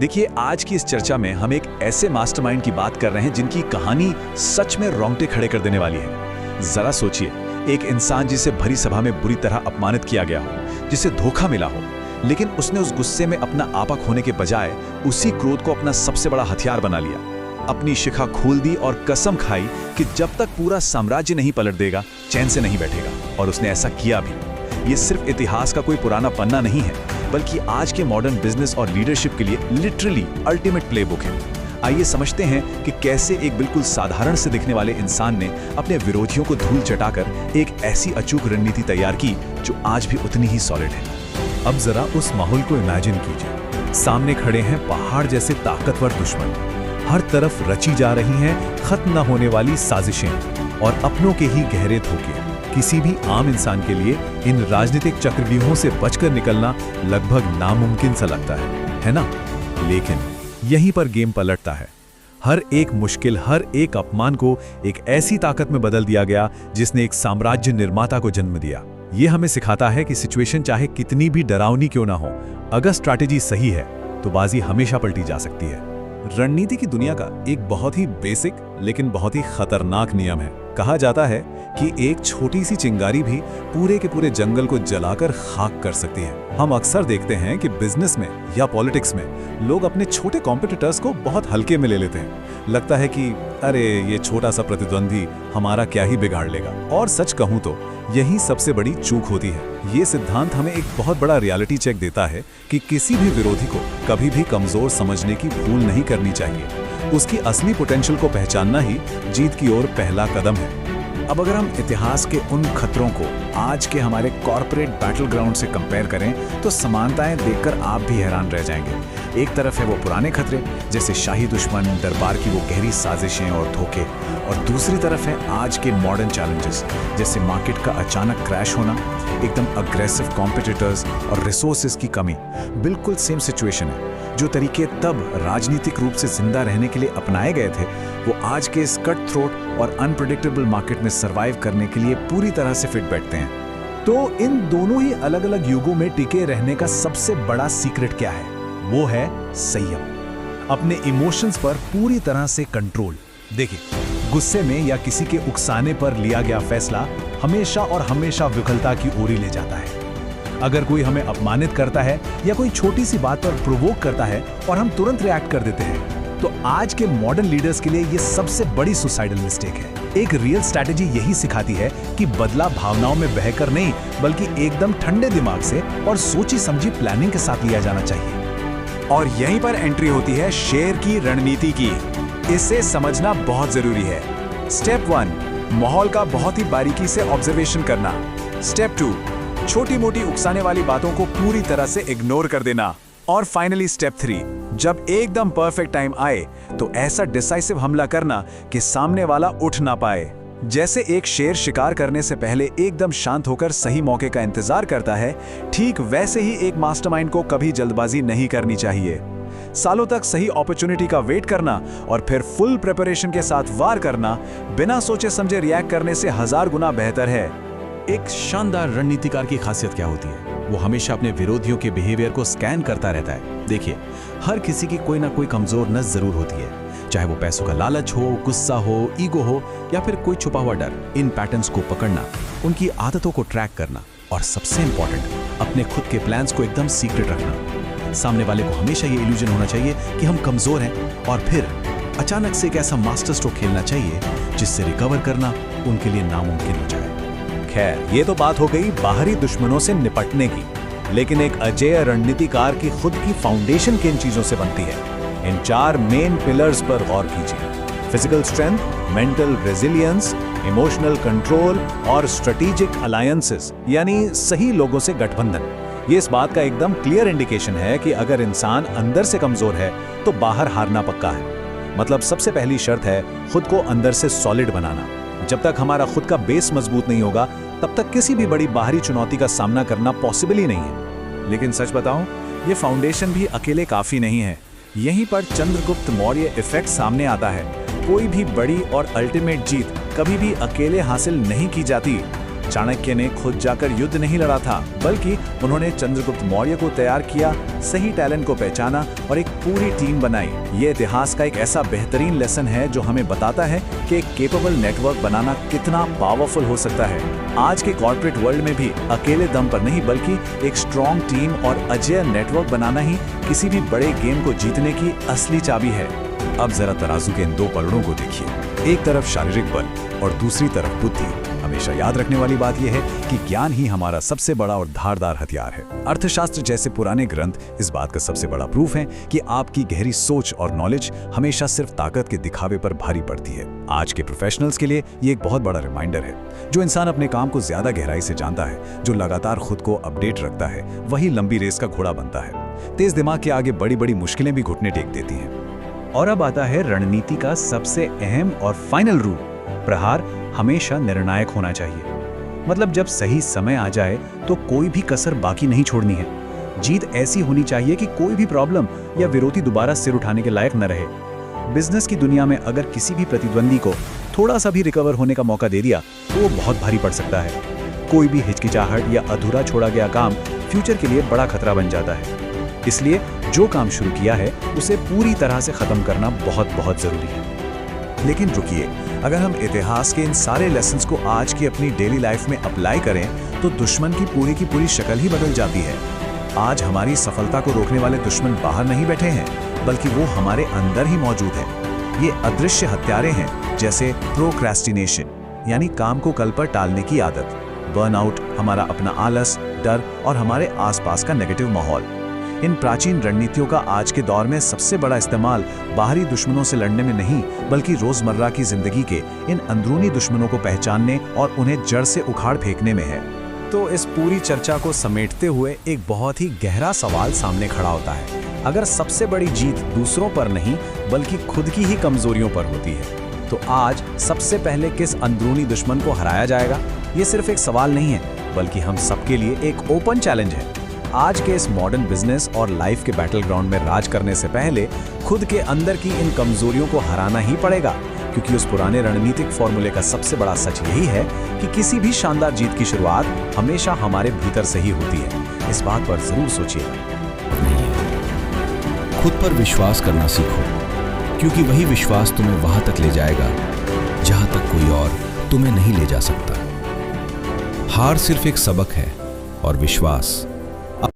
देखिए, आज की इस चर्चा में हम एक ऐसे मास्टरमाइंड की बात कर रहे हैं जिनकी कहानी सच में रोंगटे खड़े कर देने वाली है। जरा सोचिए, एक इंसान जिसे भरी सभा में बुरी तरह अपमानित किया गया हो, जिसे धोखा मिला हो, लेकिन उसने उस गुस्से में अपना आपा खोने के बजाय उसी क्रोध को अपना सबसे बड़ा हथियार बना लिया। अपनी शिखा खोल दी और कसम खाई कि जब तक पूरा साम्राज्य नहीं पलट देगा, चैन से नहीं बैठेगा। और उसने ऐसा किया भी। ये सिर्फ इतिहास का कोई पुराना पन्ना नहीं है, बल्कि आज के मॉडर्न बिजनेस और लीडरशिप के लिए लिटरली अल्टीमेट प्लेबुक है। आइए समझते हैं कि कैसे एक बिल्कुल साधारण से दिखने वाले इंसान ने अपने विरोधियों को धूल चटाकर एक ऐसी अचूक रणनीति तैयार की जो आज भी उतनी ही सॉलिड है। अब जरा उस माहौल को इमेजिन कीजिए। सामने खड़े हैं पहाड़ जैसे ताकतवर दुश्मन। हर तरफ रची जा रही हैं खत्म न होने वाली साजिशें और अपनों के ही गहरे धोखे। किसी भी आम इंसान के लिए इन राजनीतिक चक्रव्यूहों से बचकर निकलना लगभग नामुमकिन सा लगता है ना? लेकिन यहीं पर गेम पलटता है। हर एक मुश्किल, हर एक अपमान को एक ऐसी ताकत में बदल दिया गया जिसने एक साम्राज्य निर्माता को जन्म दिया। ये हमें सिखाता है कि सिचुएशन चाहे कितनी भी डरावनी क्यों ना हो, अगर स्ट्रैटेजी सही है तो बाजी हमेशा पलटी जा सकती है। रणनीति की दुनिया का एक बहुत ही बेसिक लेकिन बहुत ही खतरनाक नियम है। कहा जाता है कि एक छोटी सी चिंगारी भी पूरे के पूरे जंगल को जलाकर खाक कर सकती है। हम अक्सर देखते हैं कि बिजनेस में या पॉलिटिक्स में लोग अपने छोटे कॉम्पिटिटर्स को बहुत हल्के में ले लेते हैं। लगता है कि अरे ये छोटा सा प्रतिद्वंदी हमारा क्या ही बिगाड़ लेगा। और सच कहूं तो यही सबसे बड़ी चूक होती है। ये सिद्धांत हमें एक बहुत बड़ा रियलिटी चेक देता है कि किसी भी विरोधी को कभी भी कमजोर समझने की भूल नहीं करनी चाहिए। उसकी असली पोटेंशियल को पहचानना ही जीत की ओर पहला कदम है। अब अगर हम इतिहास के उन खतरों को आज के हमारे कॉर्पोरेट बैटल ग्राउंड से कंपेयर करें तो समानताएं देखकर आप भी हैरान रह जाएंगे। एक तरफ है वो पुराने खतरे जैसे शाही दुश्मन, दरबार की वो गहरी साजिशें और धोखे, और दूसरी तरफ है आज के मॉडर्न चैलेंजेस जैसे मार्केट का अचानक क्रैश होना, एकदम अग्रेसिव कॉम्पिटिटर्स और रिसोर्सेज की कमी। बिल्कुल सेम सिचुएशन है। जो तरीके तब राजनीतिक रूप से जिंदा रहने के लिए अपनाए गए थे, वो आज के इस कट थ्रोट और अनप्रेडिक्टेबल मार्केट में सरवाइव करने के लिए पूरी तरह से फिट बैठते हैं। तो इन दोनों ही अलग अलग युगों में टिके रहने का सबसे बड़ा सीक्रेट क्या है? वो है संयम। अपने इमोशंस पर पूरी तरह से कंट्रोल। देखिए, गुस्से में या किसी के उकसाने पर लिया गया फैसला हमेशा और हमेशा विफलता की ओर ही ले जाता है। अगर कोई हमें अपमानित करता है या कोई छोटी सी बात पर प्रोवोक करता है और हम तुरंत रिएक्ट कर देते हैं, तो आज के मॉडर्न लीडर्स के लिए ये सबसे बड़ी सुसाइडल मिस्टेक है। एक रियल स्ट्रैटेजी यही सिखाती है कि बदला भावनाओं में बहकर नहीं, बल्कि एकदम ठंडे दिमाग से और सोची समझी प्लानिंग के साथ लिया जाना चाहिए। और यहीं पर एंट्री होती है शेर की रणनीति की। इसे समझना बहुत जरूरी है। स्टेप 1, माहौल का बहुत ही बारीकी से ऑब्जर्वेशन करना। स्टेप 2, छोटी मोटी उकसाने वाली बातों को पूरी तरह से इग्नोर कर देना। और फाइनली स्टेप 3, जब एकदम परफेक्ट टाइम आए तो ऐसा डिसाइसिव हमला करना कि सामने वाला उठ ना पाए। जैसे एक शेर शिकार करने से पहले एकदम शांत होकर सही मौके का इंतजार करता है, ठीक वैसे ही एक मास्टरमाइंड को कभी जल्दबाजी नहीं करनी चाहिए। सालों तक सही अपॉर्चुनिटी का वेट करना और फिर फुल प्रिपरेशन के साथ वार करना, बिना सोचे समझे रिएक्ट करने से 1000 गुना बेहतर है। एक शानदार रणनीतिकार की खासियत क्या होती है? वो हमेशा अपने विरोधियों के बिहेवियर को स्कैन करता रहता है। देखिए, हर किसी की कोई ना कोई कमजोर नस जरूर होती है, चाहे वो पैसों का लालच हो, गुस्सा हो, ईगो हो या फिर कोई छुपा हुआ डर। इन पैटर्न्स को पकड़ना, उनकी आदतों को ट्रैक करना और सबसे इंपॉर्टेंट, अपने खुद के प्लान्स को एकदम सीक्रेट रखना। सामने वाले को हमेशा ये इल्यूजन होना चाहिए कि हम कमजोर हैं, और फिर अचानक से एक ऐसा मास्टर स्ट्रोक खेलना चाहिए जिससे रिकवर करना उनके लिए नामुमकिन हो जाए। खैर, ये तो बात हो गई बाहरी दुश्मनों से निपटने की, लेकिन एक अजेय रणनीतिकार की खुद की फाउंडेशन किन चीजों से बनती है? इन 4 मेन पिलर्स पर गौर कीजिए। Physical strength, mental resilience, emotional control और स्ट्रेटेजिक अलायंसेस, यानी सही लोगों से गठबंधन। ये इस बात का एकदम क्लियर इंडिकेशन है कि अगर इंसान अंदर से कमजोर है तो बाहर हारना पक्का है। मतलब सबसे पहली शर्त है खुद को अंदर से सॉलिड बनाना। जब तक हमारा खुद का बेस मजबूत नहीं होगा, तब तक किसी भी बड़ी बाहरी चुनौती का सामना करना पॉसिबल ही नहीं है। लेकिन सच बताऊं, ये फाउंडेशन भी अकेले काफी नहीं है। यहीं पर चंद्रगुप्त मौर्य इफेक्ट सामने आता है। कोई भी बड़ी और अल्टीमेट जीत कभी भी अकेले हासिल नहीं की जाती। चाणक्य ने खुद जाकर युद्ध नहीं लड़ा था, बल्कि उन्होंने चंद्रगुप्त मौर्य को तैयार किया, सही टैलेंट को पहचाना और एक पूरी टीम बनाई। ये इतिहास का एक ऐसा बेहतरीन लेसन है जो हमें बताता है कि एक केपेबल नेटवर्क बनाना कितना पावरफुल हो सकता है। आज के कॉर्पोरेट वर्ल्ड में भी अकेले दम पर नहीं, बल्कि एक स्ट्रॉन्ग टीम और अजेय नेटवर्क बनाना ही किसी भी बड़े गेम को जीतने की असली चाबी है। अब जरा तराजू के इन दो पलड़ों को देखिए, एक तरफ शारीरिक बल और दूसरी तरफ बुद्धि। हमेशा याद रखने वाली बात यह है कि ज्ञान ही हमारा सबसे बड़ा और धारदार हथियार है। अर्थशास्त्र जैसे पुराने ग्रंथ इस बात का सबसे बड़ा प्रूफ है कि आपकी गहरी सोच और नॉलेज हमेशा सिर्फ ताकत के दिखावे पर भारी पड़ती है। आज के प्रोफेशनल्स के लिए ये एक बहुत बड़ा रिमाइंडर है। जो इंसान अपने काम को ज्यादा गहराई से जानता है, जो लगातार खुद को अपडेट रखता है, वही लंबी रेस का घोड़ा बनता है। तेज दिमाग के आगे बड़ी बड़ी मुश्किलें भी घुटने टेक देती हैं। और अब आता है रणनीति का सबसे अहम और फाइनल रूल। प्रहार हमेशा निर्णायक होना चाहिए। मतलब जब सही समय आ जाए तो कोई भी कसर बाकी नहीं छोड़नी है। जीत ऐसी होनी चाहिए कि कोई भी प्रॉब्लम या विरोधी दोबारा सिर उठाने के लायक न रहे। बिजनेस की दुनिया में अगर किसी भी प्रतिद्वंदी को थोड़ा सा भी रिकवर होने का मौका दे दिया तो वो बहुत भारी पड़ सकता है। कोई भी हिचकिचाहट या अधूरा छोड़ा गया काम फ्यूचर के लिए बड़ा खतरा बन जाता है। इसलिए जो काम शुरू किया है उसे पूरी तरह से खत्म करना बहुत जरूरी है। लेकिन रुकिए, अगर हम इतिहास के इन सारे लेसन्स को आज की अपनी डेली लाइफ में अप्लाई करें तो दुश्मन की पूरी शक्ल ही बदल जाती है। आज हमारी सफलता को रोकने वाले दुश्मन बाहर नहीं बैठे हैं, बल्कि वो हमारे अंदर ही मौजूद हैं। ये अदृश्य हत्यारे हैं, जैसे प्रोक्रेस्टिनेशन यानी काम को कल पर टालने की आदत, बर्नआउट हमारा अपना आलस, डर और हमारे आसपास का नेगेटिव माहौल। इन प्राचीन रणनीतियों का आज के दौर में सबसे बड़ा इस्तेमाल बाहरी दुश्मनों से लड़ने में नहीं, बल्कि रोजमर्रा की जिंदगी के इन अंदरूनी दुश्मनों को पहचानने और उन्हें जड़ से उखाड़ फेंकने में है। तो इस पूरी चर्चा को समेटते हुए एक बहुत ही गहरा सवाल सामने खड़ा होता है। अगर सबसे बड़ी जीत दूसरों पर नहीं बल्कि खुद की ही कमजोरियों पर होती है, तो आज सबसे पहले किस अंदरूनी दुश्मन को हराया जाएगा? ये सिर्फ एक सवाल नहीं है, बल्कि हम सबके लिए एक ओपन चैलेंज है। आज के इस मॉडर्न बिजनेस और लाइफ के बैटल ग्राउंड में राज करने से पहले खुद के अंदर की इन कमजोरियों को हराना ही पड़ेगा, क्योंकि उस पुराने रणनीतिक फॉर्मूले का सबसे बड़ा सच यही है कि किसी भी शानदार जीत की शुरुआत हमेशा हमारे भीतर से ही होती है। इस बात पर जरूर सोचिएगा। खुद पर विश्वास करना सीखो, क्योंकि वही विश्वास तुम्हें वहां तक ले जाएगा जहां तक कोई और तुम्हें नहीं ले जा सकता। हार सिर्फ एक सबक है और विश्वास